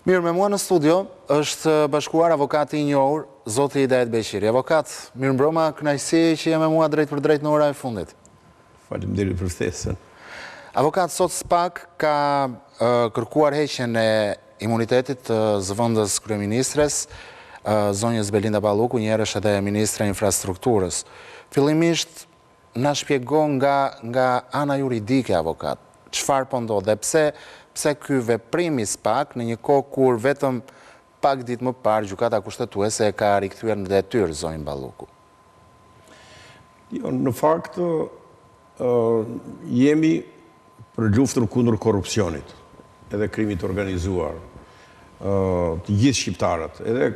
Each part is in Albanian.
Mirë, me mua në studio është bashkuar avokati I njohur, zoti Hidayet Beqiri. Avokat, mirë mbroma, kënaqësi që je me mua drejt për drejt në ora e fundit. Faleminderit për ftesën. Avokat, sot SPAK ka kërkuar heqjen e imunitetit të zëvendës kryeministres, zonjës Belinda Balluku, njëherësh edhe ministre e infrastrukturës. Fillimisht na shpjegon nga ana juridike, avokat, çfarë po ndodh dhe pse ky veprim I SPAK në një kohë kur vetëm pak ditë më parë gjykata kushtetuese e ka rikthyer në detyrë zonjën Balluku. Jo, në fakt jemi për luftën kundër korrupsionit, edhe krimit organizuar, të gjithë shqiptarët, edhe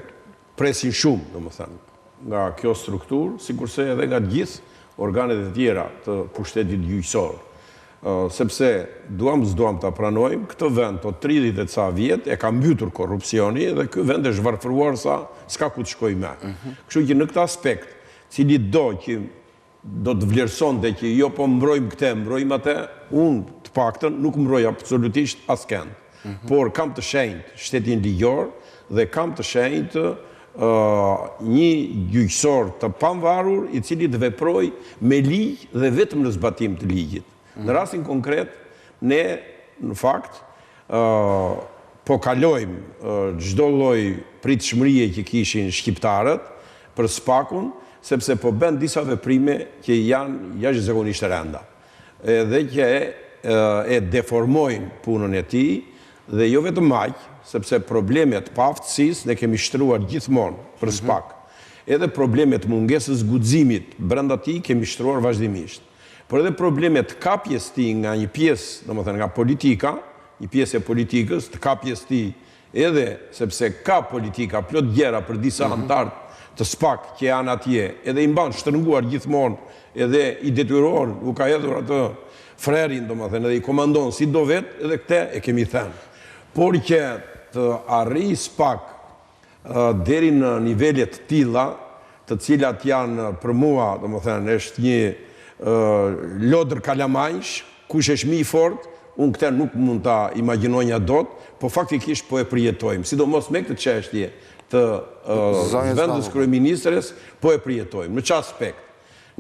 presin shumë, domethënë, nga kjo strukturë, sikurse edhe nga të gjithë organet e tjera të pushtetit gjyqësor. Sepse s'duam ta pranojmë, këtë vend po 30 e ca vjet e ka mbytur korrupsioni dhe ky vend është varfëruar sa s'ka ku të shkojë më. Kështu që në këtë aspekt, cili do të vlerëson dhe që jo po mbrojmë këtë, mbrojmë atë, unë të paktën nuk mbroj absolutisht askënd. Por kam të shenjtë shtetin ligjor dhe kam të shenjtë një gjyqësor të pavarur I cili të veproj me ligj dhe vetëm në zbatim të ligjit. Në rastin konkret, ne në fakt po kalojmë çdo lloj pritshmërie që kishin shqiptarët për SPAK-un, sepse po bën disa veprime që janë jashtëzakonisht të rënda. Edhe që e deformojnë punën e tij dhe jo vetëm aq, sepse problemet paftësisë ne kemi shtruar gjithmonë për SPAK. Edhe problemet mungesës guximit brenda tij kemi shtruar vazhdimisht. Por edhe problemet kapjes tij nga një pjesë, domethënë nga politika, një pjesë e politikës, të kapjes tij edhe sepse ka politika plot gjëra për disa anëtar të SPAK që janë atje, edhe I mban shtrënguar gjithmonë, edhe I detyruar, u ka hedhur atë frerin, domethënë, edhe I komandon si do vetë, edhe këtë e kemi thënë. Por që të arrijë SPAK deri në nivele të tilla, të cilat janë për mua, domethënë, është një lodër kalamajsh, kush është më I fortë, unë këtë nuk mund ta imagjinonja dot, po faktikisht po e përjetojmë. Sidomos me këtë çështje të zëvendës kryeministres, po e përjetojmë. Në çfarë aspekt?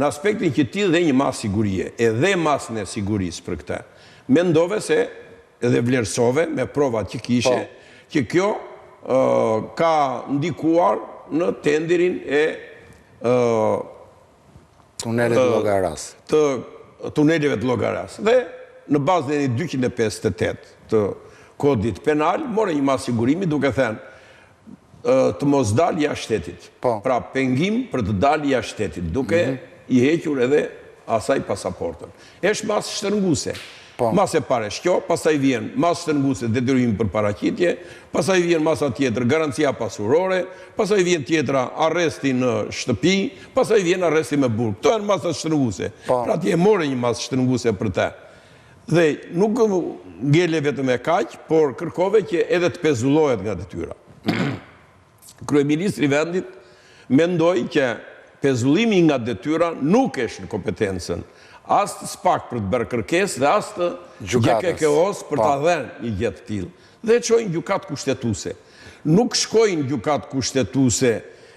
Në aspektin që ti dhe një masë sigurie, edhe masën e sigurisë për këtë. Mendove se edhe vlerësove me provat që kishe, që kjo ka ndikuar në tenderin e tunelit Llogaras. Tuneleve të Llogaras. Dhe në bazën e 258 të kodit penal, more një masë sigurimi duke thënë të mos dalë jashtë shtetit. Pra pengim për të dalë jashtë shtetit, duke I hequr edhe asaj pasaportën. Është masë shtrënguese. Masë e pare shkjo, pastaj vjen masë shtrënguese detyrimi për paraqitje, pastaj vjen masa tjetër garancia pasurore, pastaj vjen tjetra arresti në shtëpi, pastaj vjen arresti me burg. Këto janë masa shtrënguese. Pra ti e more një masë shtrënguese për te. Dhe nuk ngele vetëm e kaq, por kërkove që edhe të pezullohet nga detyra. Kryeministri vendit mendoi që pezullimi nga detyra nuk është në kompetencën as të SPAK për të bërë kërkesë dhe as të GKK-os për ta dhënë një gjë të tillë. Dhe çojnë gjykat kushtetuese. Nuk shkojnë gjykat kushtetuese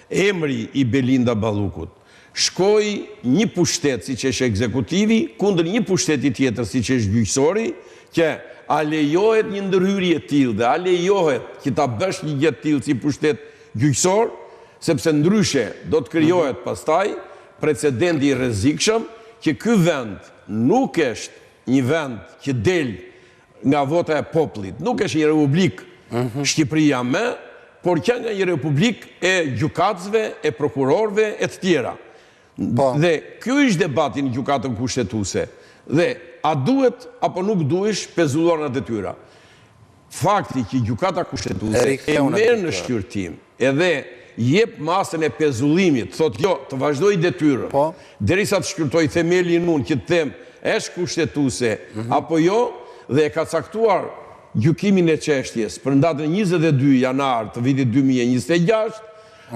emri I Belinda Ballukut. Shkoi një pushtet siç është ekzekutivi kundër një pushteti tjetër siç është gjyqësori, që a lejohet një ndërhyrje e tillë dhe a lejohet që ta bësh një gjë të tillë si pushtet gjyqësor, sepse ndryshe do të krijohet pastaj precedenti I rrezikshëm që ky vend nuk është një vend që del nga vota e popullit, nuk është një republik Shqipëria më, por që nga një republik e gjykatësve, e prokurorëve e të tjera. Dhe ky është debati në gjykatën kushtetuese. Dhe a duhet apo nuk duhesh pezulluar nga detyra? Fakti që gjykata kushtetuese e merr në shqyrtim edhe jep masën e pezullimit, thot jo, të vazhdoj detyrën, derisa të shkrytoj themelin unë që të them është kushtetuese apo jo, dhe e ka caktuar gjykimin e çështjes për datën 22 janar të vitit 2026,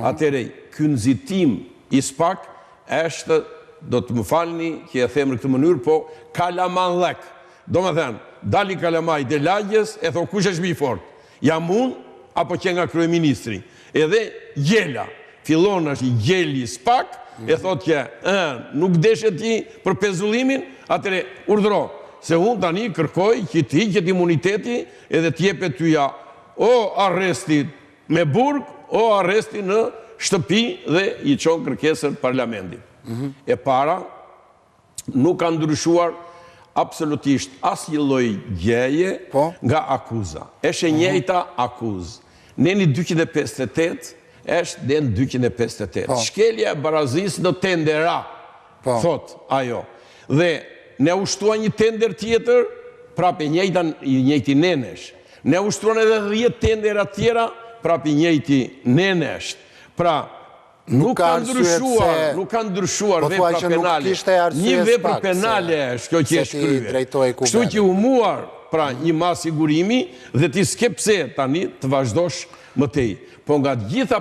atëherë ky nxitim I SPAK është, do të më falni që e them në këtë mënyrë, po kalamanllëk. Domethënë, dali kalamaj dhe lagjes, e thon kush është më I fortë? Jam unë apo që nga kryeministri. Edhe Gjela, fillon është Gjeli Spak, e thot që nuk deshe ti për pezullimin, atëre urdhro. Se unë tani kërkoj që ti hiqet imuniteti edhe t'jepet tyja o arresti me burg, o arresti në shtëpi dhe i qonë kërkesën parlamentit. E para, nuk ka ndryshuar absolutisht asnjë lloj gjeje nga akuza. Është e njëjta akuzë. Neni 258 është den 258. Shkelja e barazisë në tendera, thot ajo. Dhe ne ushtuan një tender tjetër, prapë njëjti nenesh. Ne ushtuan edhe 10 tendera tjera, prapë njëjti nenesh. Pra, nuk ka ndryshuar vepra penale. Një vepër penale është kjo që është kryer. Kështu që u muar pra një mas sigurimi dhe ti s'ke pse tani të vazhdosh më tej. Po nga të gjitha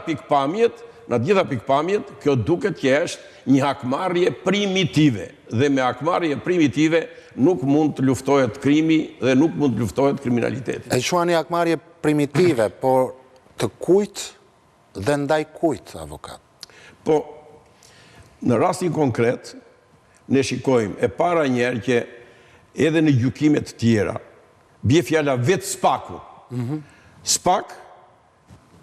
pikpamjet, kjo duket që është një hakmarrje primitive. Dhe me hakmarrje primitive nuk mund të luftohet krimi dhe nuk mund të luftohet kriminaliteti. E quani hakmarrje primitive, por të kujt dhe ndaj kujt, avokat? Po, në rastin konkret, ne shikojmë e para njerë që edhe në gjykimet tjera, bje fjala vetë Spaku. Spak,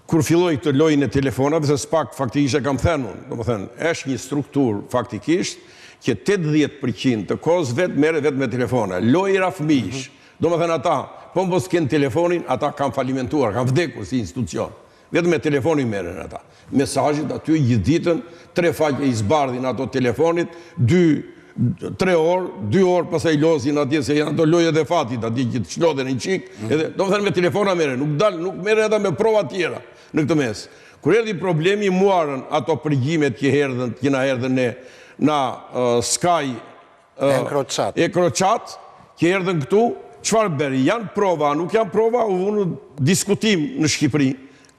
kur filloj të lojnë e telefonave, se Spak faktikisht e kam thënë unë, është një struktur faktikisht që 80% të kohës vetë mere vetë me telefona. Lojra fëmijsh, do më thënë ata, po më s'ken telefonin, ata kam falimentuar, kam vdekur si institucion. Vetë me telefonin mere në ata. Mesajit aty gjithë ditën, 3 faqe i zbardhin ato telefonit, 3 orë, 2 orë pasaj lozin atje, se janë ato lojet e fatit, atje që të shlodhen një qikë, do më thënë me telefona mere, nuk mere edhe me prova tjera në këtë mes. Kur erdi problemi, muarën ato përgjimet që na erdhen ne, na Sky e kroqat, që erdhen këtu, qëfar beri, janë prova, nuk janë prova, u vunë diskutim në Shqipëri,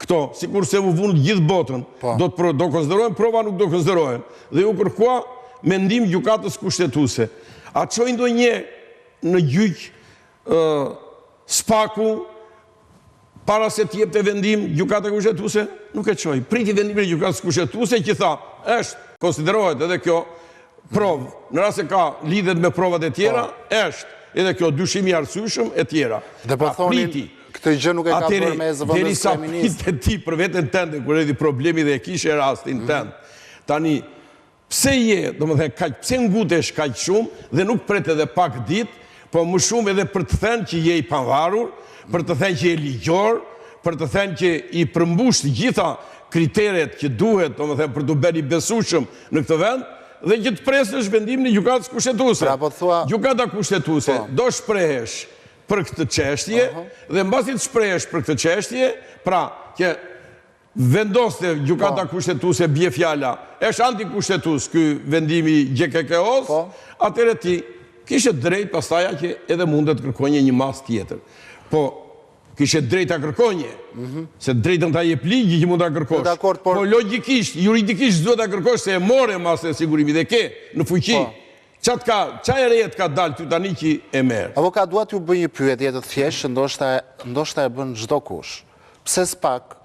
këto, si kur se u vunë gjithë botën, do konsiderojnë prova, nuk do konsiderojnë, dhe u kërkua mendim gjykatës kushtetuese. A qojnë do një në gjyq Spaku, para se t'jep të vendim gjykata kushtetuese? Nuk e qoj. Priti vendimin e gjykatës kushtetuese që tha, është, konsiderohet edhe kjo provë, në rrasë ka lidhet me provat e tjera, është edhe kjo dyshimi arsyeshëm e tjera. Dhe po thoni, këtë gjë nuk e ka bërë me zëvendës kryeminist. Derisa ti për veten tënde, kur edhi problemi dhe e kishe rastin tënd, tani, pse je, do më thënë, pse ngutesh kaq shumë dhe nuk pret edhe pak ditë, po më shumë edhe për të thënë që je i pavarur, për të thënë që je ligjor, për të thënë që i përmbush të gjitha kriteret që duhet, do më thënë, për të bërë i besueshëm në këtë vend, dhe që të presësh vendimin e gjykatës kushtetuese. Gjykata kushtetuese do shprehesh për këtë çështje dhe mbasi të shprehesh për këtë çështje, pra që vendoste gjykata kushtetuese bie fjala, është antikushtetues ky vendimi GKK-s, atëherë ti kishe drejt pastaja që edhe mundet kërkonje një mas tjetër. Po kishe drejt ta kërkonje, se drejtën ta jep ligji që mund ta kërkosh. Po logjikisht, juridikisht duhet ta kërkosh se e more masën e sigurimit dhe ke në fuqi. Qa e rejet ka dalë ty tani që e merë? Avokat, duat ju bëj një pyetje të thjeshtë, ndoshta e bën çdo kush. Pse Spak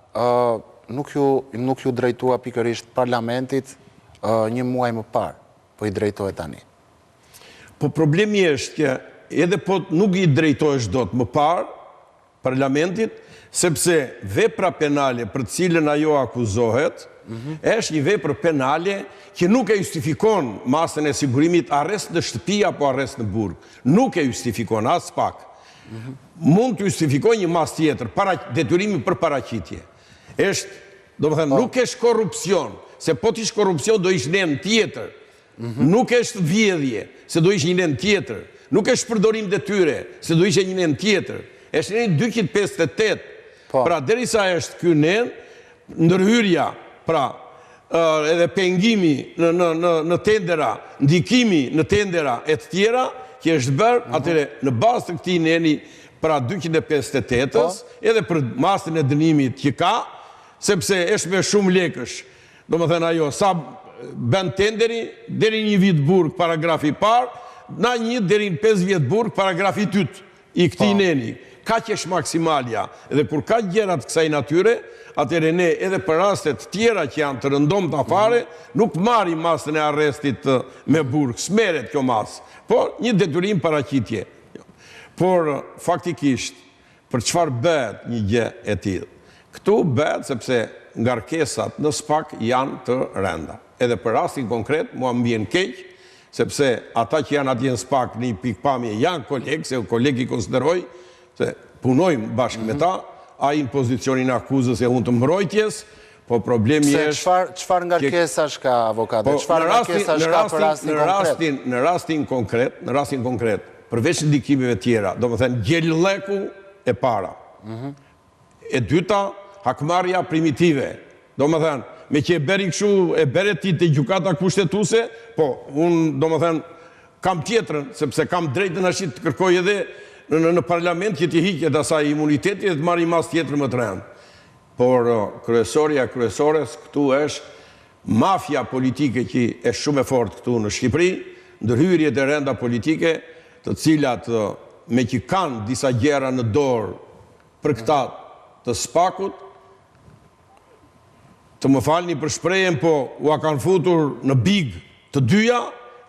nuk ju drejtua pikërisht parlamentit një muaj më parë, po i drejtohet tani? Po problemi është që edhe po nuk i drejtohesh dot më parë parlamentit, sepse vepra penale për cilën ajo akuzohet, është një vepër penale që nuk e justifikon masën e sigurimit arrest në shtëpi apo arrest në burg. Nuk e justifikon as pak. Mund të justifikon një mas tjetër, detyrimi për paraqitje. Është, do më thëmë, nuk është korrupsion, se po t'ish korrupsion do ish nen tjetër. Nuk është vjedhje, se do ish një nen tjetër. Nuk është përdorim detyre, se do ishe një nen tjetër. Është nen 258. Pra, derisa është ky nen, ndërhyrja, pra, edhe pengimi në tendera, ndikimi në tendera e të tjera, që është bërë, atëre në bazë të këtij neni, pra 258-ës, edhe për masën e dënimit që ka, sepse është me shumë lekësh, do më thënë ajo, sa bën tenderi, deri 1 vit burg, paragrafi parë, na 1 deri në 5 vjet burg, paragrafi 2 i këtij neni. ka që është maksimalja, edhe kur ka gjerat kësaj natyre, atëre ne edhe për rastet tjera që janë të rëndom të afare, nuk marrim masën e arrestit me burg, smeret kjo masë, por një detyrim paraqitje. Por faktikisht, për çfarë bëhet një gjë e tillë? Këtu bëhet sepse ngarkesat në SPAK janë të rënda. Edhe për rastin konkret, mua më vjen keq, sepse ata që janë atje në SPAK në një pikpamje janë kolegë, se kolegë i konsideroj, se punojmë bashkë me ta, ai në pozicionin akuzës e unë të mbrojtjes, po problemi është... Çfarë ngarkesash ka avokate? Çfarë ngarkesash ka për rastin konkret? Në rastin konkret, përveç ndikimeve tjera, do më thënë gjellëku e para. E dyta, hakmarrja primitive. Do më thënë, me që e beri këshu, e bere ti të gjykata kushtetuse, po, unë, do më thënë, kam tjetrën, sepse kam drejtën ashtë të kërkoj edhe në parlament që t'i hiqet asaj imuniteti dhe të marri mas tjetër më të rëndë. Por kryesores këtu është mafia politike që është shumë e fort këtu në Shqipëri, ndërhyrjet e rënda politike, të cilat me që kanë disa gjera në dorë për këta të SPAK-ut, të më falni për shprejen, po ua kanë futur në big të dyja,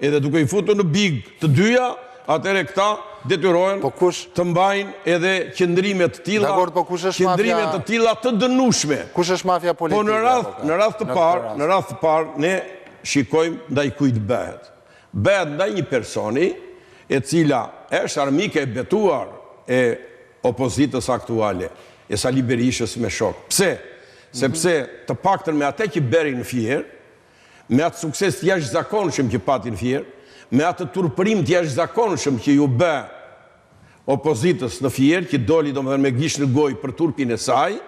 edhe duke i futur në big të dyja, atëre këta detyrohen të mbajnë edhe qëndrimet të tilla, qëndrimet të tilla të dënueshme. Kush është mafia politike? Po në radhë të parë, ne shikojmë ndaj kujt bëhet. Bëhet ndaj një personi e cila është armike e betuar e opozitës aktuale, e Sali Berishës me shok. Pse? Sepse të paktën me atë që beri në Fier, me atë sukses të jashtëzakonshëm që pati në Fier, me atë turpërim të jashtëzakonshëm që ju bë opozitës në Fier, që doli domethënë me gishtë në gojë për turpin e saj,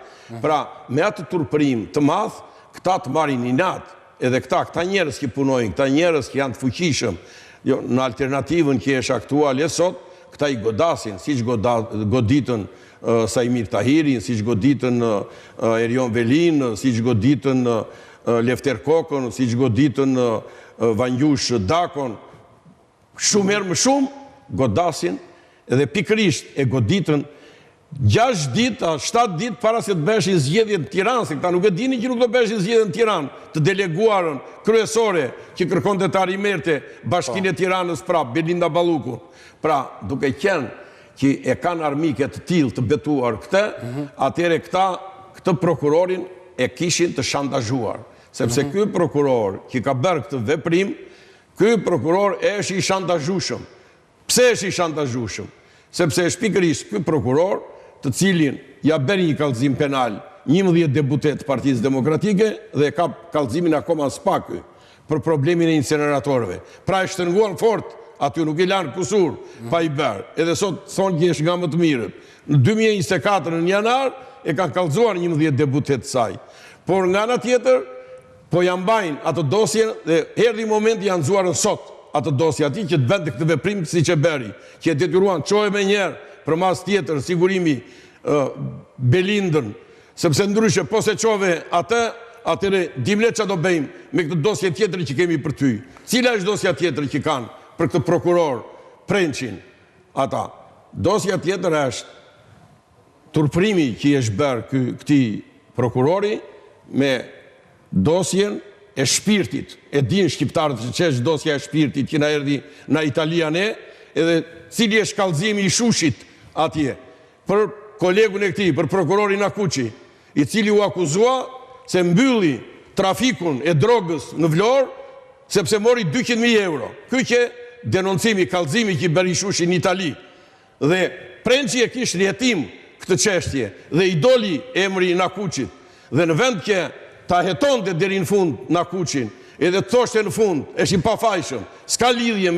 pra me atë turpërim të madh, këta të marrin inat, edhe këta njerëz që punojnë, këta njerëz që janë të fuqishëm, në alternativën që është aktuale sot, këta i godasin, siç goditën Sajmir Tahirin, siç goditën Erion Velin, siç goditën Lefter Kokën, siç goditën Vanjush Dakon, shumë herë më shumë, godasin, edhe pikërisht e goditën 6 ditë, 7 ditë para se të beshin zgjedhjet në Tiranë, se këta nuk e dini që nuk do beshin zgjedhjet në Tiranë, të deleguarën kryesore që kërkonte të arimerte Bashkinë e Tiranës prap, Belinda Ballukun. Pra, duke qenë që e kanë armike të tillë të betuar këtë, atëre këtë prokurorin e kishin të shantazhuar, sepse ky prokuror që ka bërë këtë veprim, ky prokuror është i shantazhueshëm. Pse është i shantazhueshëm? Sepse është pikërisht ky prokuror, të cilin ja bën një kallëzim penal 11 deputet Partisë Demokratike dhe ka kallëzimin akoma SPAK për problemin e inceneratorëve. Pra është shtrënguar fort, aty nuk i lanë kusur pa i bërë. Edhe sot thonë që është nga më të mirët. Në 2024 në janar e kanë kallëzuar 11 deputet saj. Por nga ana tjetër, po janë mbajnë atë dosje dhe erdhi momenti janë nxuarën sot atë dosje ati që të bënte këtë veprim si që beri, që e detyruan çojë me njerë për mas tjetër sigurimi Belindën, sepse ndryshe po se çove atë, atëre dimle që do bëjmë me këtë dosje tjetër që kemi për ty. Cila është dosja tjetër që kanë për këtë prokuror Prençin ata? Dosja tjetër është turprimi që është bërë këtij prokurori me dosjen e shpirtit. E din shqiptarët që është dosja e shpirtit që na erdhi në Italia ne, edhe cili është kallëzimi i Shushit atje për kolegun e këtij, për prokurorin Akuqi, i cili u akuzua se mbylli trafikun e drogës në Vlorë sepse mori 200.000 euro. Ky që denoncimi, kallëzimi që bëri Shushi në Itali. Dhe Prençi e kishte rjetim këtë çështje dhe i doli emri Nakuçit. Dhe në vend që ta hetonte deri në fund Nakuçin, edhe të thoshte në fund, është i pafajshëm, s'ka lidhje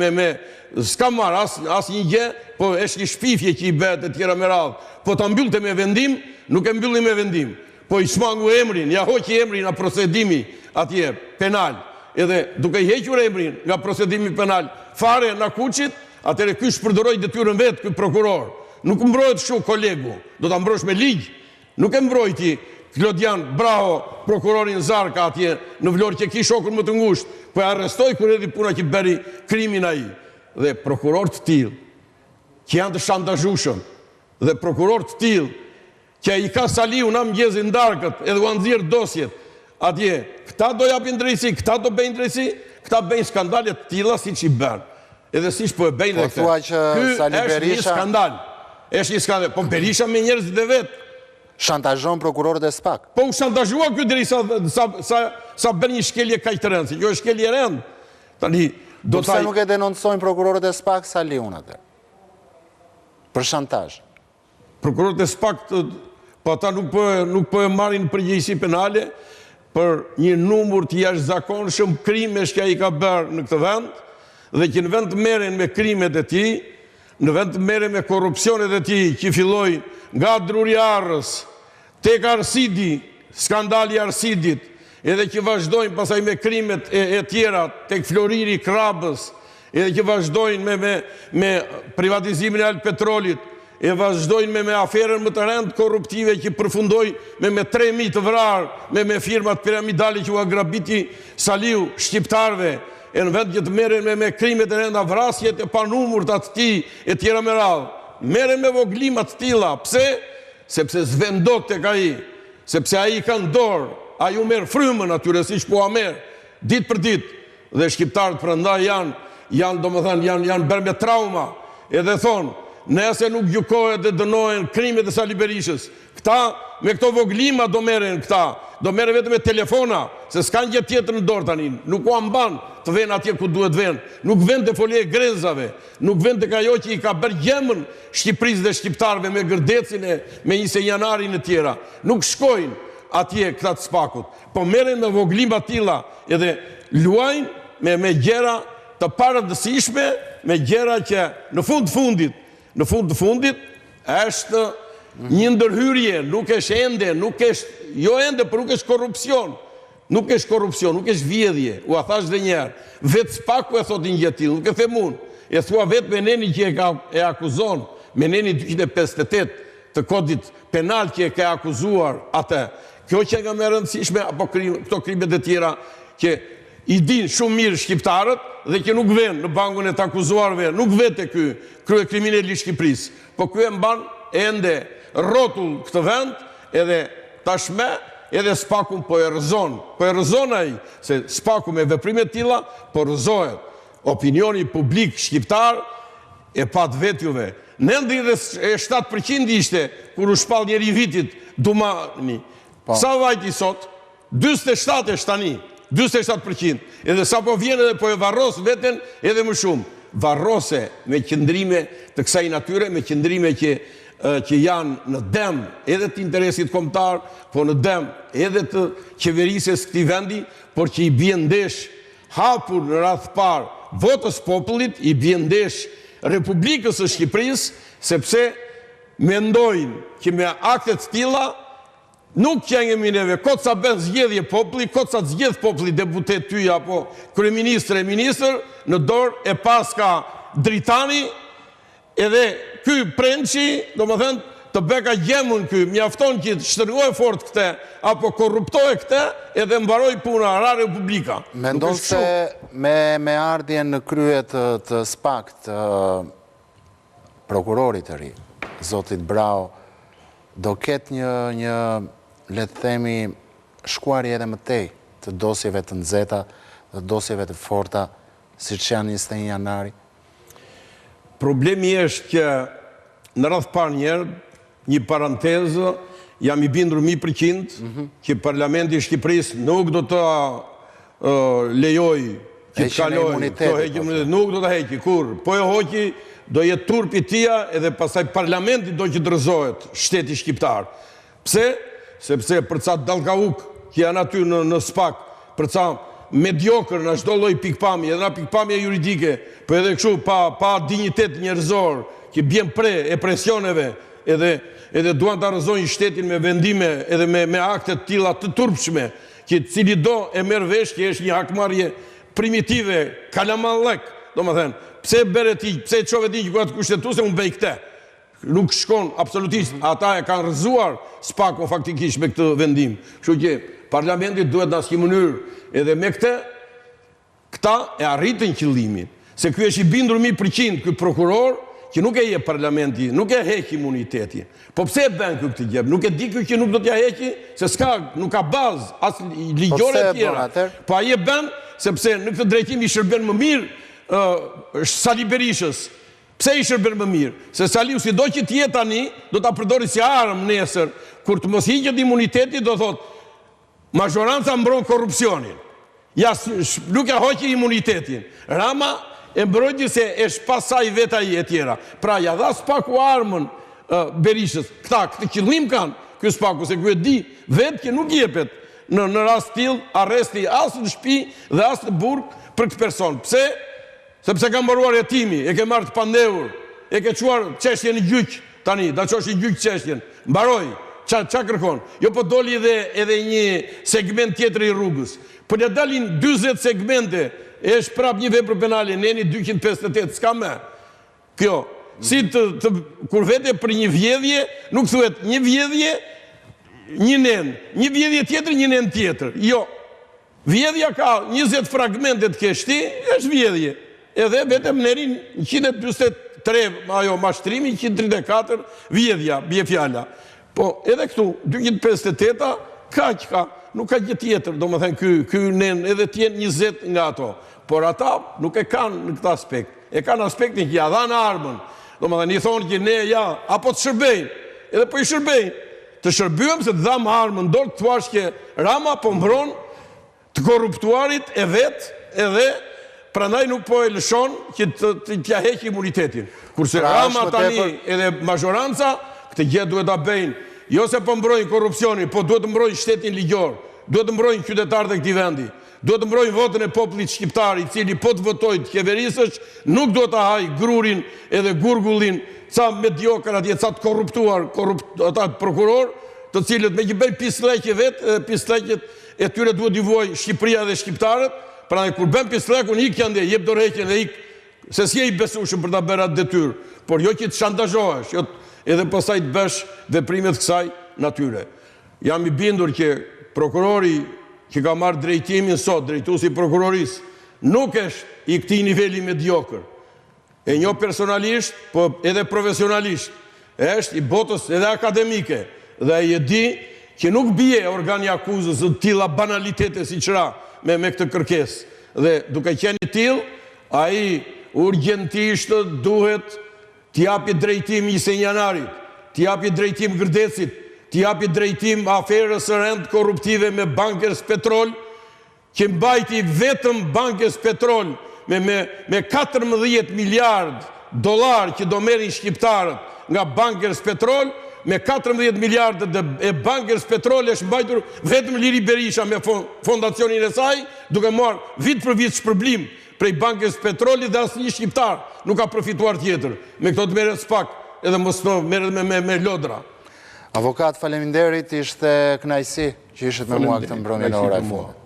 s'ka marrë as një gjë, po është një shpifje që i bëhet e tjera me radhë. Po ta mbyllte me vendim, nuk e mbylli me vendim. Po i smangu emrin, ja hoqi emrin nga procedimi atje penal. Edhe duke i hequr emrin nga procedimi penal fare Nakuçit, atëre ky shpërdoroi detyrën vet ky prokuror. Nuk mbrojt kështu kolegu, do ta mbrosh me ligj. Nuk e mbrojti Klodian Braho, prokurorin Zarka atje në Vlorë që ki shokun më të ngushtë, po e arrestoi kur erdhi puna që bëri krimin ai. Dhe prokuror të tillë që janë të shantazhueshëm dhe prokuror të tillë, që i ka Saliu na mëngjezin darkët, edhe u nxjerr dosjet, atje, këta do japin drejtësi, këta do bëjnë drejtësi, këta bëjnë skandale të tilla siç i bën. Edhe siç po e bëjnë Po thua që Sali Berisha... Është një skandal. Është një skandal. Po Berisha me njerëzit e vet shantazhon prokurorët e SPAK. Po u shantazhua ky derisa sa bën një shkelje kaq të rëndë. Kjo është shkelje e rëndë. Tani do ta nuk e denoncojnë prokurorët e SPAK Saliun atë. Për shantazh. Prokurorët e SPAK po ata nuk po e marrin përgjegjësi penale për një numër të jashtëzakonshëm krimesh që ai ka bërë në këtë vend, dhe që në vend të merren me krimet e tij, në vend të merren me korrupsionet e tij, që filloi nga Druriarës tek Arsidi, skandali i Arsidit, edhe që vazhdojnë pasaj me krimet e tjera tek Floriri Krabës, edhe që vazhdojnë me privatizimin e Alpetrolit, e vazhdojnë me aferën më të rëndë korruptive që përfundoi me 3.000 të vrarë, me firmat piramidale që u agrabiti Saliu shqiptarve, e në vend që të merren me krimet e rënda, vrasjet e panumurt atë ti e tjera me radhë, merren me voglimat të tilla. Pse? Sepse zvendot tek ai, sepse ai ka në dorë, ai u merr frymën atyre siç po a merr ditë për ditë, dhe shqiptarët prandaj janë domethënë janë bërë me trauma, edhe thonë, nëse nuk gjykohet dhe dënohen krimet e Sali Berishës, këta me këto voglima do merren këta, do merren vetëm me telefona, se s'kan gjë tjetër në dorë tani, nuk u amban të vënë atje ku duhet vënë, nuk vënë te folje grenzave, nuk vënë tek ajo që i ka bërë gjemën Shqipërisë dhe shqiptarëve me gërdecin me 20 janarin e tjera. Nuk shkojnë atje këta të SPAK-ut, po merren me voglima tilla, edhe luajnë me gjëra të paradësishme, me gjëra që në fund të fundit është një ndërhyrje, nuk është ende, jo ende, por nuk është korrupsion. Nuk është korrupsion, nuk është vjedhje. U a thash dhe njerë, vetë SPAK-u e thotin gjë tillë, nuk e them unë. E thua vetë Meneni që e akuzon, Meneni 258 të kodit penal që e ka akuzuar atë. Kjo që nga më e rëndësishme, apo këto krimet e tjera që i din shumë mirë shqiptarët dhe që nuk vjen në bankun e të akuzuarve, nuk vete ky krye kriminali i Shqipërisë, po ky e mban ende rrotull këtë vend, edhe tashme edhe SPAK-un po e rrëzon ai, se SPAK-u me veprime të tilla po rrëzohet. Opinioni publik shqiptar e pat vetjuve. 97% ishte kur u shpall njeri vitit Dumani. Sa vajti sot? 47 është tani. 47%. Edhe sa po vjen edhe po e varros veten edhe më shumë. Varrose me qëndrime të kësaj natyre, me qëndrime që janë në dëm edhe të interesit kombëtar, po në dëm edhe të qeverisjes këtij vendi, por që i bie ndesh hapur në radh parë votës popullit, i bie ndesh Republikës së Shqipërisë, sepse mendojnë që me akte të tilla nuk qengemi neve, kot sa bën zgjedhje populli, kot sa zgjedh populli deputet ty apo kryeministër e ministër, në dorë e paska Dritani, edhe ky Prençi, domethënë të beka gjemën ky, mjafton që të shtrëngojë fort këtë, apo korruptoje këtë, edhe mbaroj puna, ra Republika. Mendon se me ardhjen në krye të SPAK të prokurorit të ri, zotit Brau, do ketë një le të themi shkuarje edhe më tej të dosjeve të nxehta, të dosjeve të forta, siç janë 21 janari? Problemi është që në radh parë njerë, një parantezë, jam i bindur 100% që Parlamenti i Shqipërisë nuk do të lejoj që të kaloj, nuk do të heqi, kur, po e hoqi, do jetë turpi tia edhe pasaj Parlamenti do që dërzohet shteti shqiptar. Pse? Sepse për ca dallkauk që janë aty në SPAK, për ca mediokër në çdo lloj pikpamje, edhe në pikpamje juridike, po edhe kështu pa dinjitet njerëzor, që bjen pre e presioneve, edhe duan të arrëzojnë shtetin me vendime edhe me akte të tilla të turpshme, që cili do e merr vesh që është një hakmarrje primitive, kalamallek, domethënë, pse bëre ti, pse çove ti që atë kushtetuese unë bëj këtë? Nuk shkon absolutisht, ata e kanë rrëzuar SPAK-un faktikisht me këtë vendim. Kështu që Parlamenti duhet në asnjë mënyrë edhe me këtë, këta e arritën qëllimin. Se ky është i bindur 100% ky prokuror që nuk e je parlamenti, nuk e heq imuniteti. Po pse e bën këtë gjë? Nuk e di që nuk do t'ja heqi, se nuk ka bazë, as ligjore e tjera. Po ai e bën sepse në këtë drejtim i shërben më mirë Sali Berishës. Pse i shërben më mirë? Se Saliu sido që t'jetë tani, do t'a përdori si armë nesër, kur të mos hiqet imuniteti, do thot, majoranca mbron korrupsionin. Ja, nuk e hoqi imunitetin. Rama e mbrojti se e shpasaj veta i e tjera. Pra, ja dha Spaku armën Berishës. Këtë qëllim kanë, kjo Spaku, se kjo e di, vetë që nuk jepet në rast t'il, arresti asë në shpi dhe asë në burg për këtë person. Pse? Sepse ka mbaruar jetimi, e ke marrë të pandehur, e ke quar qeshtje në gjyq, tani, da qosh i gjyq qeshtjen, mbaroj, qa kërkon? Jo po doli edhe një segment tjetër i rrugës. Po një dalin 20 segmente, e shprap një vepër penale, neni 258, s'ka me. Kjo, si kur vete për një vjedhje, nuk thuet një vjedhje, një nen, një vjedhje tjetër, një nen tjetër. Jo, vjedhja ka 20 fragmente të keshti, është vjedhje. Edhe vetëm nerin 123, ajo mashtrimi, 134, vjedhja, bje fjalla. Po edhe këtu, 258, ka, nuk ka gjë tjetër, do më thënë, ky nen edhe tjenë 20 nga ato. Por ata nuk e kanë në këtë aspekt. E kanë aspektin që ja dhanë armën. Do më thënë, i thonë që ne ja, apo të shërbejnë. Edhe po i shërbejnë. Të shërbyëm se të dhamë armën, do të thuash që Rama po mbron të korruptuarit e vetë, edhe prandaj nuk po e lëshon që t'ja heq imunitetin. Kurse Rama tani edhe majoranca, këtë gjë duhet ta bëjnë. Jo se po mbrojnë korrupsionin, po duhet të mbrojnë shtetin ligjor, duhet të mbrojnë qytetarët e këtij vendi, duhet të mbrojnë votën e popullit shqiptar, i cili po të votojë të qeverisësh, nuk do ta haj grurin edhe gurgullin ca mediokër atje, ca të korruptuar, ata prokuror, të cilët me që bëjnë pisleqje vetë, pisleqjet e tyre duhet i vuaj Shqipëria dhe shqiptarët, pra kur bën pislekun ik janë jep dorëheqjen dhe ik, se si e i besueshëm për ta bërë atë detyrë, por jo që të shantazhohesh, jo edhe pastaj të bësh veprimet kësaj natyre. Jam i bindur që prokurori që ka marrë drejtimin sot, drejtuesi i prokurorisë, nuk është i këtij niveli mediokër. E njoh personalisht, po edhe profesionalisht, është i botës edhe akademike, dhe ai e di që nuk bie organi akuzës të tilla banalitete si qëra me këtë kërkesë. Dhe duke qenë i tillë, ai urgjentisht duhet t'japi drejtim Isën Janarit, t'japi drejtim Gërdecit, t'japi drejtim aferës së rend korruptive me Bankers Petrol, që mbajti vetëm Bankers Petrol me 14 miliard dollar që do merrin shqiptarët nga Bankers Petrol, me 14 miliardët e Bankers Petrol është mbajtur vetëm Liri Berisha me fondacionin e saj, duke marrë vit për vit shpërblim prej Bankers Petrolit dhe asnjë shqiptar nuk ka përfituar tjetër. Me këto të merret SPAK, edhe mos të merret me lodra. Avokat, faleminderit, ishte kënaqësi që ishit me mua këtë mbrëmje në orën e fundit.